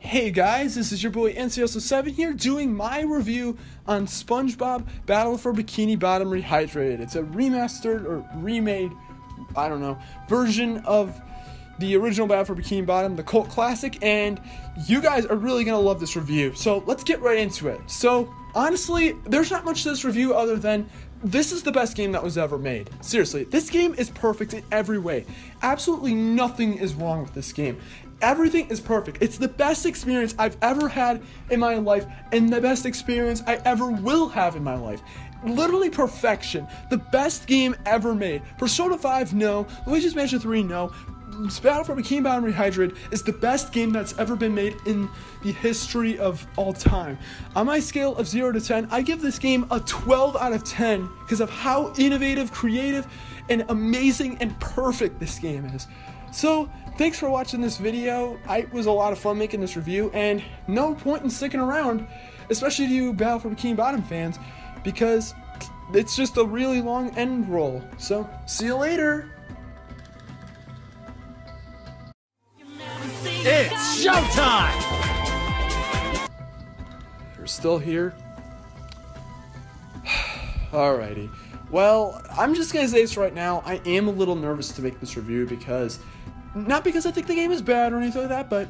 Hey guys, this is your boy NCS07 here doing my review on SpongeBob Battle for Bikini Bottom Rehydrated. It's a remastered or remade, version of the original Battle for Bikini Bottom, the cult classic, and you guys are really going to love this review. So let's get right into it. So honestly, there's not much to this review other than this is the best game that was ever made. Seriously, this game is perfect in every way. Absolutely nothing is wrong with this game. Everything is perfect. It's the best experience I've ever had in my life and the best experience I ever will have in my life. Literally perfection. The best game ever made. Persona 5, no. Luigi's Mansion 3, no. Battle for Bikini Bottom Rehydrated is the best game that's ever been made in the history of all time. On my scale of 0 to 10, I give this game a 12 out of 10 because of how innovative, creative, and amazing and perfect this game is. So, thanks for watching this video. It was a lot of fun making this review, and no point in sticking around, especially to you Battle for Bikini Bottom fans, because it's just a really long end roll. So, see you later! It's showtime! You're still here? Alrighty. Well, I'm just gonna say this right now. I am a little nervous to make this review because, not because I think the game is bad or anything like that, but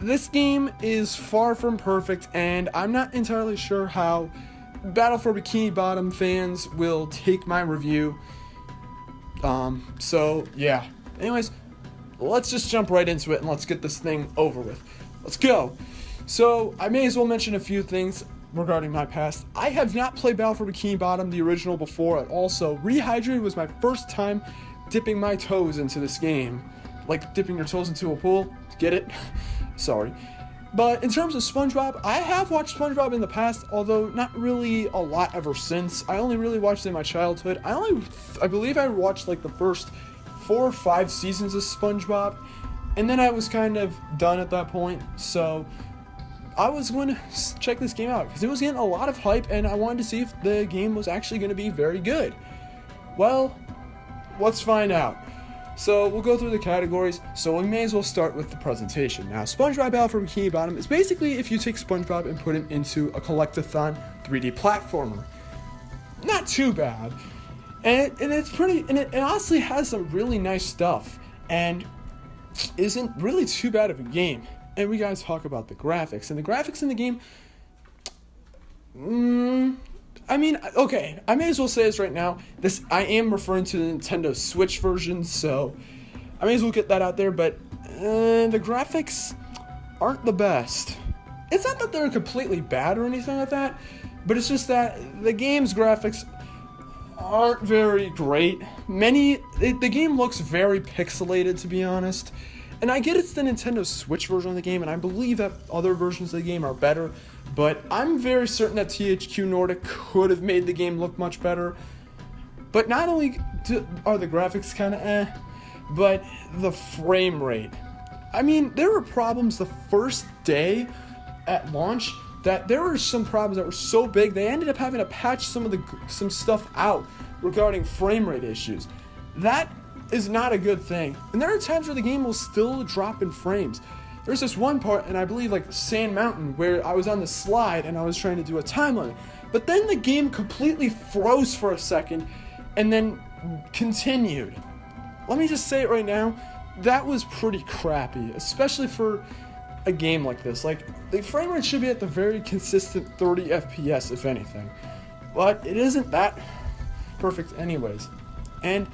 this game is far from perfect, and I'm not entirely sure how Battle for Bikini Bottom fans will take my review. So, yeah. Anyways, let's just jump right into it and let's get this thing over with. Let's go. So, I may as well mention a few things regarding my past. I have not played Battle for Bikini Bottom, the original, before at all, so Rehydrated was my first time dipping my toes into this game. Like dipping your toes into a pool. Get it? Sorry. But in terms of SpongeBob, I have watched SpongeBob in the past, although not really a lot ever since. I only really watched it in my childhood. I believe I watched like the first 4 or 5 seasons of SpongeBob, and then I was kind of done at that point, so I was going to check this game out because it was getting a lot of hype and I wanted to see if the game was actually going to be very good. Well, let's find out. So we'll go through the categories, so we may as well start with the presentation. Now, SpongeBob Battle for Bikini Bottom is basically if you take SpongeBob and put him into a collectathon 3D platformer. Not too bad. And it's pretty, and it honestly has some really nice stuff, and isn't really too bad of a game. And we gotta talk about the graphics, and the graphics in the game, okay, I may as well say this right now. I am referring to the Nintendo Switch version, so I may as well get that out there, but the graphics aren't the best. It's not that they're completely bad or anything like that, but it's just that the game's graphics aren't very great. The game looks very pixelated, to be honest. And I get it's the Nintendo Switch version of the game, and I believe that other versions of the game are better, but I'm very certain that THQ Nordic could have made the game look much better. But not only are the graphics kind of but the frame rate. I mean, there were problems the first day at launch that there were some problems that were so big they ended up having to patch some stuff out regarding frame rate issues. That is not a good thing. And there are times where the game will still drop in frames. There's this one part, and I believe like Sand Mountain, where I was on the slide and I was trying to do a time limit. But then the game completely froze for a second and then continued. Let me just say it right now, that was pretty crappy, especially for a game like this. Like, the frame rate should be at the very consistent 30 FPS, if anything. But it isn't that perfect anyways. And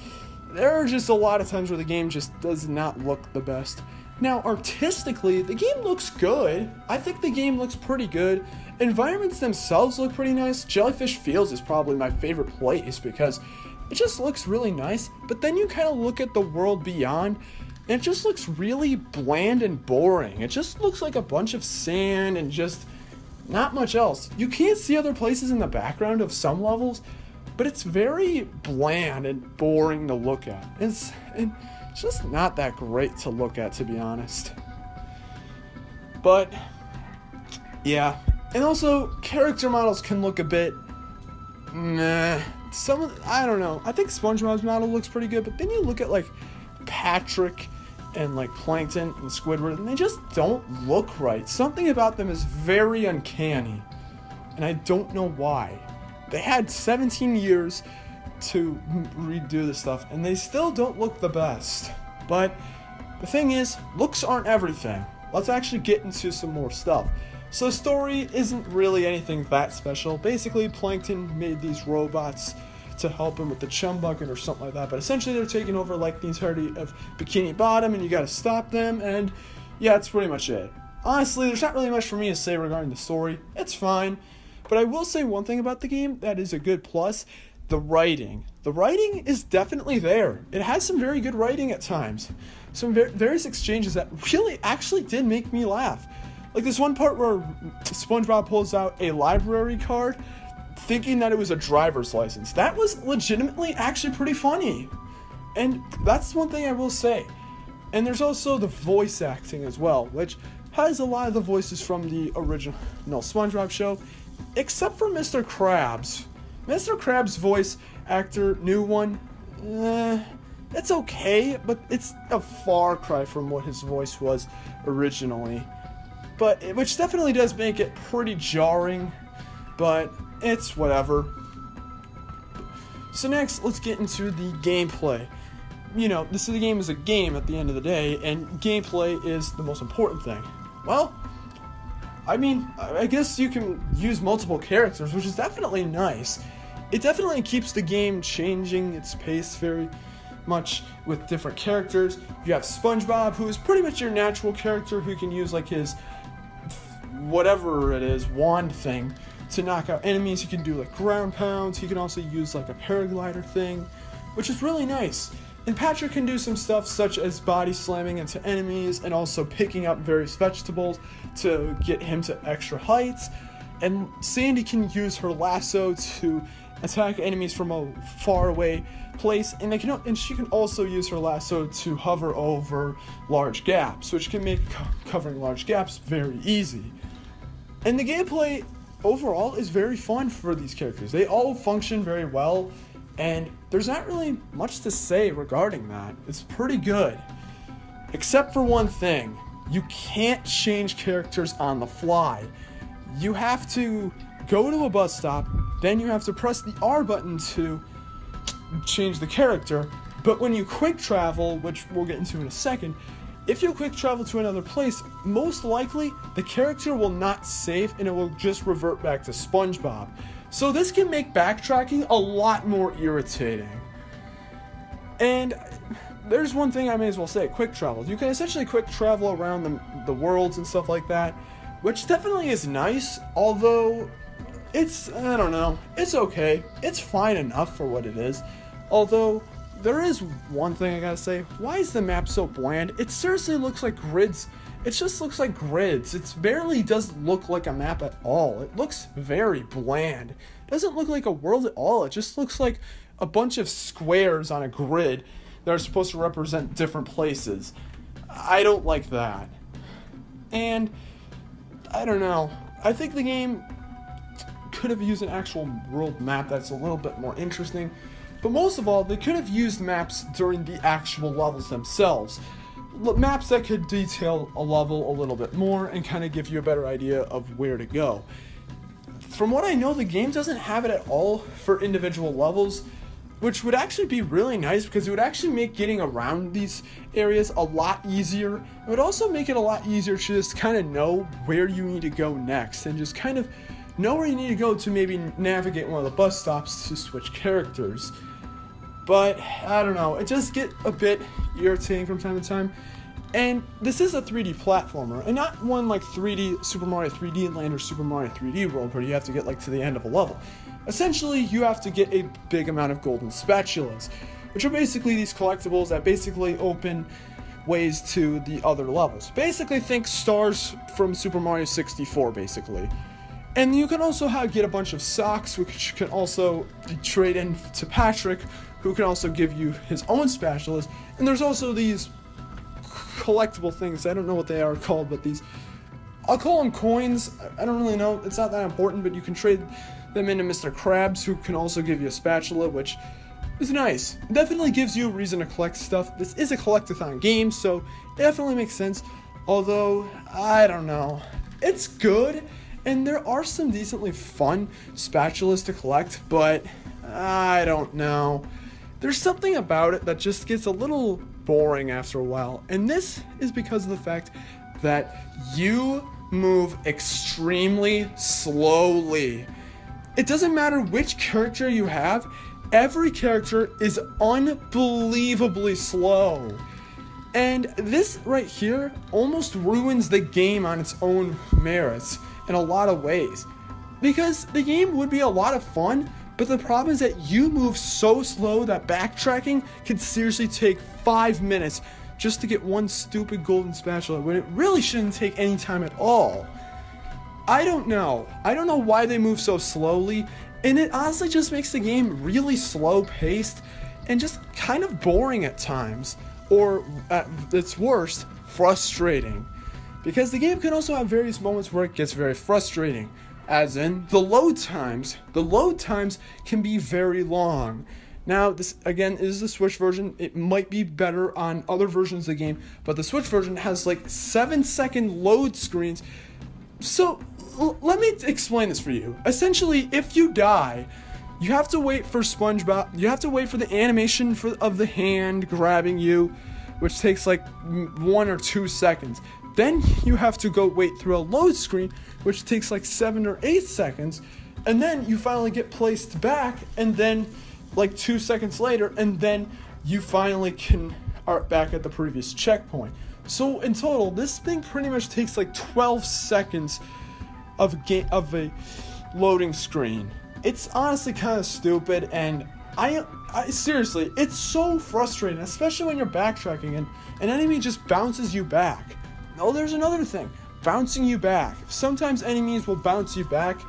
there are just a lot of times where the game just does not look the best. Now, artistically, the game looks good. I think the game looks pretty good. Environments themselves look pretty nice. Jellyfish Fields is probably my favorite place because it just looks really nice. But then you kind of look at the world beyond, and it just looks really bland and boring. It just looks like a bunch of sand and just not much else. You can't see other places in the background of some levels, but it's very bland and boring to look at. It's just not that great to look at, to be honest. But, yeah. And also, character models can look a bit meh. I don't know. I think SpongeBob's model looks pretty good, but then you look at, like, Patrick and like Plankton and Squidward, and they just don't look right. Something about them is very uncanny, and I don't know why. They had 17 years to redo this stuff, and they still don't look the best. But the thing is, looks aren't everything. Let's actually get into some more stuff. So the story isn't really anything that special. Basically, Plankton made these robots to help him with the chum bucket or something like that, but essentially they're taking over like the entirety of Bikini Bottom, and you gotta stop them, and yeah, that's pretty much it. Honestly, there's not really much for me to say regarding the story. It's fine, but I will say one thing about the game that is a good plus: the writing. The writing is definitely there. It has some very good writing at times. Some various exchanges that really actually did make me laugh. Like this one part where SpongeBob pulls out a library card thinking that it was a driver's license. That was legitimately actually pretty funny. And that's one thing I will say. And there's also the voice acting as well, which has a lot of the voices from the original SpongeBob show, except for Mr. Krabs. Mr. Krabs' voice actor, new one, it's okay, but it's a far cry from what his voice was originally. But which definitely does make it pretty jarring, but it's whatever. So next, let's get into the gameplay. You know, the game is a game at the end of the day, and gameplay is the most important thing. Well, I mean, I guess you can use multiple characters, which is definitely nice. It definitely keeps the game changing its pace very much with different characters. You have SpongeBob, who is pretty much your natural character, who can use like his whatever it is, wand thing to knock out enemies. He can do like ground pounds. He can also use like a paraglider thing, which is really nice. And Patrick can do some stuff such as body slamming into enemies and also picking up various vegetables to get him to extra heights. And Sandy can use her lasso to attack enemies from a far away place, and she can also use her lasso to hover over large gaps, which can make covering large gaps very easy. And the gameplay overall is very fun for these characters. They all function very well, and there's not really much to say regarding that. It's pretty good. Except for one thing. You can't change characters on the fly. You have to go to a bus stop, then you have to press the R button to change the character, but when you quick travel, which we'll get into in a second, if you quick travel to another place, most likely the character will not save and it will just revert back to SpongeBob. So this can make backtracking a lot more irritating. And there's one thing I may as well say: quick travel. You can essentially quick travel around the worlds and stuff like that, which definitely is nice, although it's, I don't know, it's okay. It's fine enough for what it is. Although, there is one thing I gotta say: why is the map so bland? It seriously looks like grids. It just looks like grids. It barely doesn't look like a map at all. It looks very bland. It doesn't look like a world at all. It just looks like a bunch of squares on a grid that are supposed to represent different places. I don't like that. And, I don't know. I think the game could have used an actual world map that's a little bit more interesting. But most of all, they could have used maps during the actual levels themselves. Maps that could detail a level a little bit more and kind of give you a better idea of where to go. From what I know, the game doesn't have it at all for individual levels, which would actually be really nice because it would actually make getting around these areas a lot easier. It would also make it a lot easier to just kind of know where you need to go next and just kind of know where you need to go to maybe navigate one of the bus stops to switch characters. But, I don't know, it does get a bit irritating from time to time. And this is a 3D platformer, and not one like 3D Super Mario 3D Land or Super Mario 3D World where you have to get like to the end of a level. Essentially, you have to get a big amount of golden spatulas, which are basically these collectibles that basically open ways to the other levels. Basically, think stars from Super Mario 64, basically. And you can also get a bunch of socks, which you can also trade in to Patrick, who can also give you his own spatulas. And there's also these collectible things. I don't know what they are called, but these, I'll call them coins. I don't really know. It's not that important, but you can trade them into Mr. Krabs, who can also give you a spatula, which is nice. It definitely gives you a reason to collect stuff. This is a collectathon game, so it definitely makes sense. Although, I don't know. It's good, and there are some decently fun spatulas to collect, but I don't know. There's something about it that just gets a little boring after a while, and this is because of the fact that you move extremely slowly. It doesn't matter which character you have, every character is unbelievably slow. And this right here almost ruins the game on its own merits in a lot of ways. Because the game would be a lot of fun, but the problem is that you move so slow that backtracking can seriously take 5 minutes just to get one stupid golden spatula when it really shouldn't take any time at all. I don't know why they move so slowly, and it honestly just makes the game really slow paced and just kind of boring at times, or at its worst, frustrating. Because the game can also have various moments where it gets very frustrating, as in the load times. The load times can be very long. Now, this, again, is the Switch version. It might be better on other versions of the game, but the Switch version has like 7-second load screens. So, let me explain this for you. Essentially, if you die, you have to wait for SpongeBob, you have to wait for the animation of the hand grabbing you, which takes like 1 or 2 seconds. Then you have to go wait through a load screen, which takes like 7 or 8 seconds, and then you finally get placed back, and then like 2 seconds later, and then you finally are back at the previous checkpoint. So in total, this thing pretty much takes like 12 seconds of a loading screen. It's honestly kind of stupid, and I seriously, it's so frustrating, especially when you're backtracking and an enemy just bounces you back. Oh, there's another thing, bouncing you back. Sometimes enemies will bounce you back,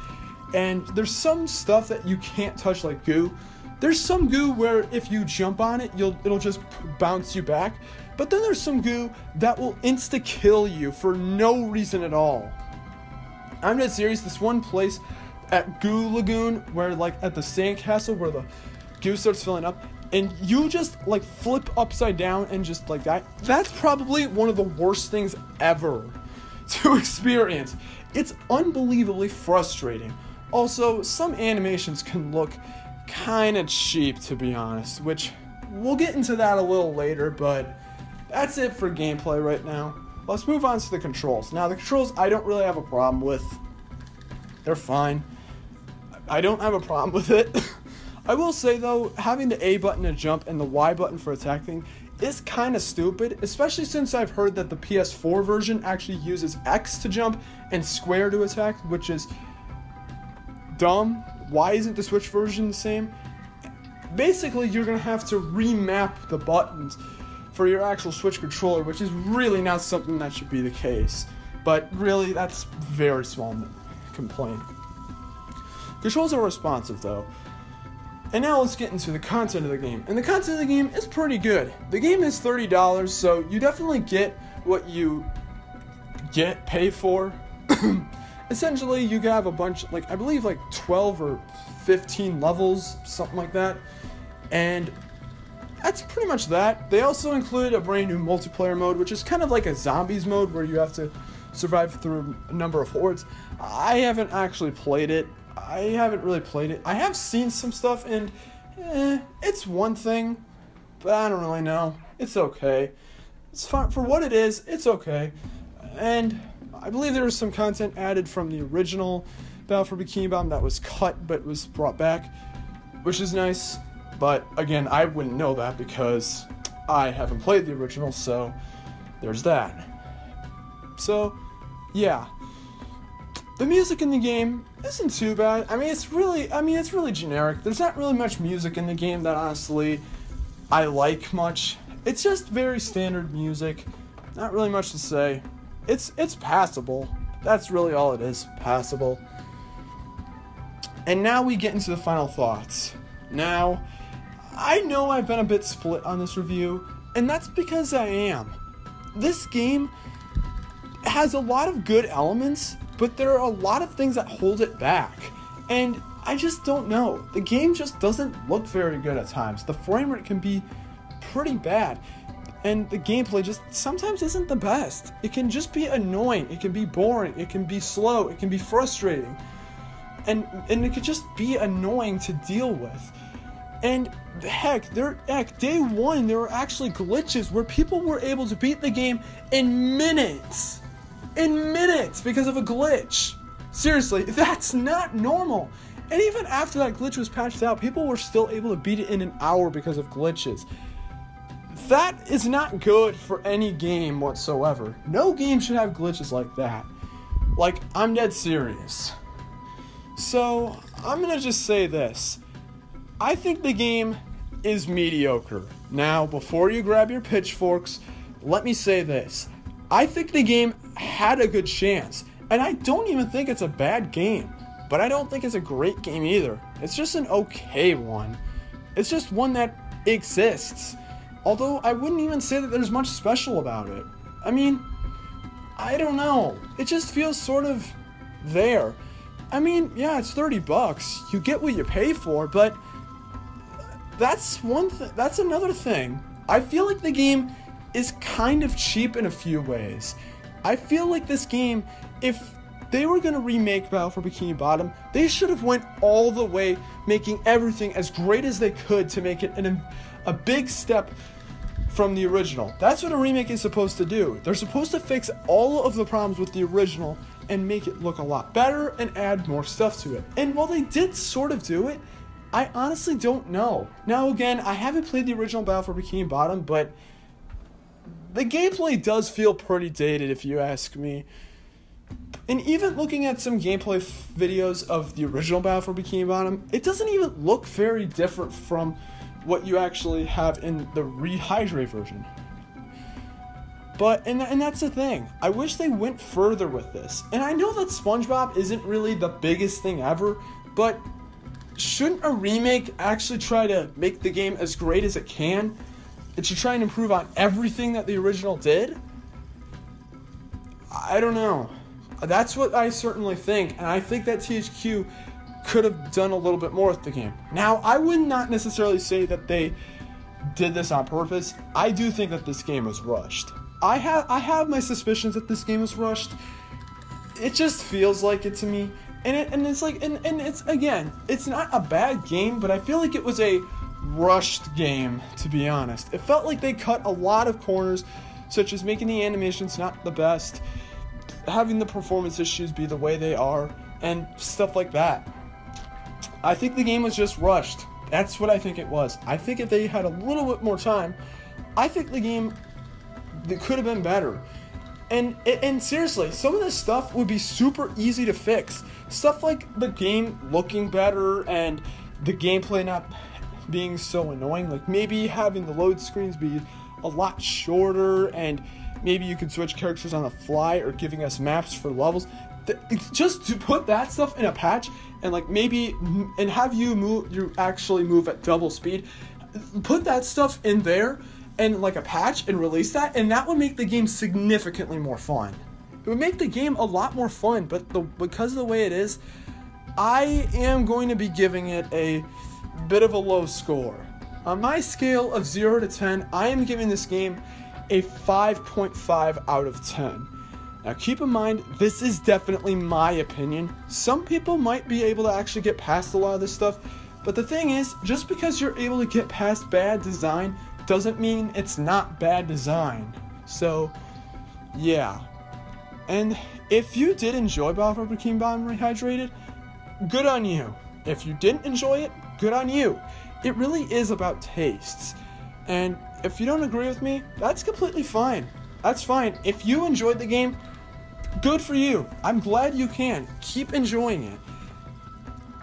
and there's some stuff that you can't touch, like goo. There's some goo where if you jump on it, it'll just bounce you back. But then there's some goo that will insta-kill you for no reason at all. I'm dead serious. This one place at Goo Lagoon, where like at the sandcastle where the goo starts filling up, and you just like flip upside down and just like that. That's probably one of the worst things ever to experience. It's unbelievably frustrating. Also, some animations can look kind of cheap, to be honest, which we'll get into that a little later, but that's it for gameplay right now. Let's move on to the controls. Now, the controls I don't really have a problem with. They're fine. I don't have a problem with it. I will say, though, having the A button to jump and the Y button for attacking is kind of stupid, especially since I've heard that the PS4 version actually uses X to jump and square to attack, which is dumb. Why isn't the Switch version the same? Basically, you're going to have to remap the buttons for your actual Switch controller, which is really not something that should be the case. But really, that's very small complaint. Controls are responsive, though. And now let's get into the content of the game. And the content of the game is pretty good. The game is $30, so you definitely get what you pay for. Essentially, you have a bunch, like, I believe like 12 or 15 levels, something like that. And that's pretty much that. They also included a brand new multiplayer mode, which is kind of like a zombies mode where you have to survive through a number of hordes. I haven't actually played it. I haven't really played it. I have seen some stuff, and it's one thing, but I don't really know. It's okay. It's fine for what it is. It's okay. And I believe there was some content added from the original Battle for Bikini Bottom that was cut but was brought back, which is nice. But again, I wouldn't know that because I haven't played the original, so there's that. So, yeah. The music in the game isn't too bad. It's really generic. There's not really much music in the game that honestly I like much. It's just very standard music. Not really much to say. It's passable. That's really all it is. Passable. And now we get into the final thoughts. Now, I know I've been a bit split on this review, and that's because I am. This game has a lot of good elements, but there are a lot of things that hold it back. And I just don't know. The game just doesn't look very good at times. The frame rate can be pretty bad. And the gameplay just sometimes isn't the best. It can just be annoying. It can be boring. It can be slow. It can be frustrating. And it could just be annoying to deal with. And heck, day one, there were actually glitches where people were able to beat the game in minutes. In minutes because of a glitch. Seriously, that's not normal. And even after that glitch was patched out, people were still able to beat it in an hour because of glitches. That is not good for any game whatsoever. No game should have glitches like that. Like, I'm dead serious. So, I'm gonna just say this. I think the game is mediocre. Now, before you grab your pitchforks, let me say this. I think the game had a good chance. And I don't even think it's a bad game. But I don't think it's a great game either. It's just an okay one. It's just one that exists. Although I wouldn't even say that there's much special about it. I mean, I don't know. It just feels sort of there. I mean, yeah, it's $30. You get what you pay for, but that's another thing. I feel like the game is kind of cheap in a few ways. I feel like this game, if they were going to remake Battle for Bikini Bottom, they should have went all the way, making everything as great as they could to make it a big step from the original. That's what a remake is supposed to do. They're supposed to fix all of the problems with the original and make it look a lot better and add more stuff to it. And while they did sort of do it, I honestly don't know. Now again, I haven't played the original Battle for Bikini Bottom, but the gameplay does feel pretty dated if you ask me. And even looking at some gameplay videos of the original Battle for Bikini Bottom, it doesn't even look very different from what you actually have in the Rehydrated version. But, and that's the thing. I wish they went further with this. And I know that SpongeBob isn't really the biggest thing ever, but shouldn't a remake actually try to make the game as great as it can? It should try and improve on everything that the original did? I don't know. That's what I certainly think, and I think that THQ could have done a little bit more with the game. Now, I would not necessarily say that they did this on purpose. I do think that this game was rushed. I have my suspicions that this game was rushed. It just feels like it to me. And it's like, and it's, again, it's not a bad game, but I feel like it was a rushed game, to be honest. It felt like they cut a lot of corners, such as making the animations not the best, having the performance issues be the way they are, and stuff like that. I think the game was just rushed. That's what I think it was. I think if they had a little bit more time, I think the game could have been better. And seriously, some of this stuff would be super easy to fix. Stuff like the game looking better and the gameplay not being so annoying. Like maybe having the load screens be a lot shorter, and maybe you could switch characters on the fly, or giving us maps for levels. Just to put that stuff in a patch, and like maybe and have you actually move at double speed. Put that stuff in there and like a patch and release that, and that would make the game significantly more fun. It would make the game a lot more fun, but because of the way it is, I am going to be giving it a bit of a low score. On my scale of 0 to 10, I am giving this game a 5.5 out of 10. Now keep in mind, this is definitely my opinion. Some people might be able to actually get past a lot of this stuff, but the thing is, just because you're able to get past bad design doesn't mean it's not bad design. So, yeah. And if you did enjoy Battle for Bikini Bottom Rehydrated, good on you. If you didn't enjoy it, good on you. It really is about tastes. And if you don't agree with me, that's completely fine. That's fine. If you enjoyed the game, good for you. I'm glad you can. Keep enjoying it.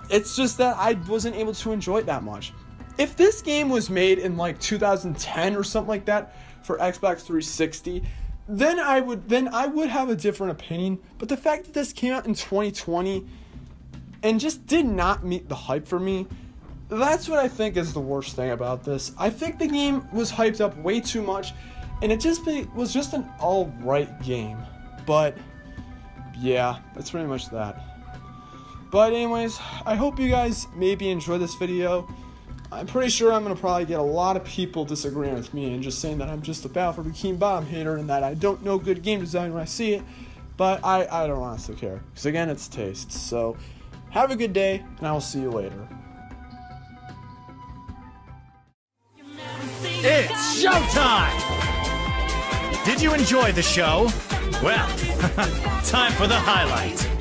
It's just that I wasn't able to enjoy it that much. If this game was made in like 2010 or something like that for Xbox 360, then I would have a different opinion. But the fact that this came out in 2020 and just did not meet the hype for me, that's what I think is the worst thing about this. I think the game was hyped up way too much, and it was just an alright game. But yeah, that's pretty much that. But anyways, I hope you guys maybe enjoy this video. I'm pretty sure I'm going to probably get a lot of people disagreeing with me and just saying that I'm just a Battlefield Bikini Bottom hater and that I don't know good game design when I see it. But I don't honestly care. Because again, it's taste. So have a good day, and I will see you later. It's showtime! Did you enjoy the show? Well, time for the highlight.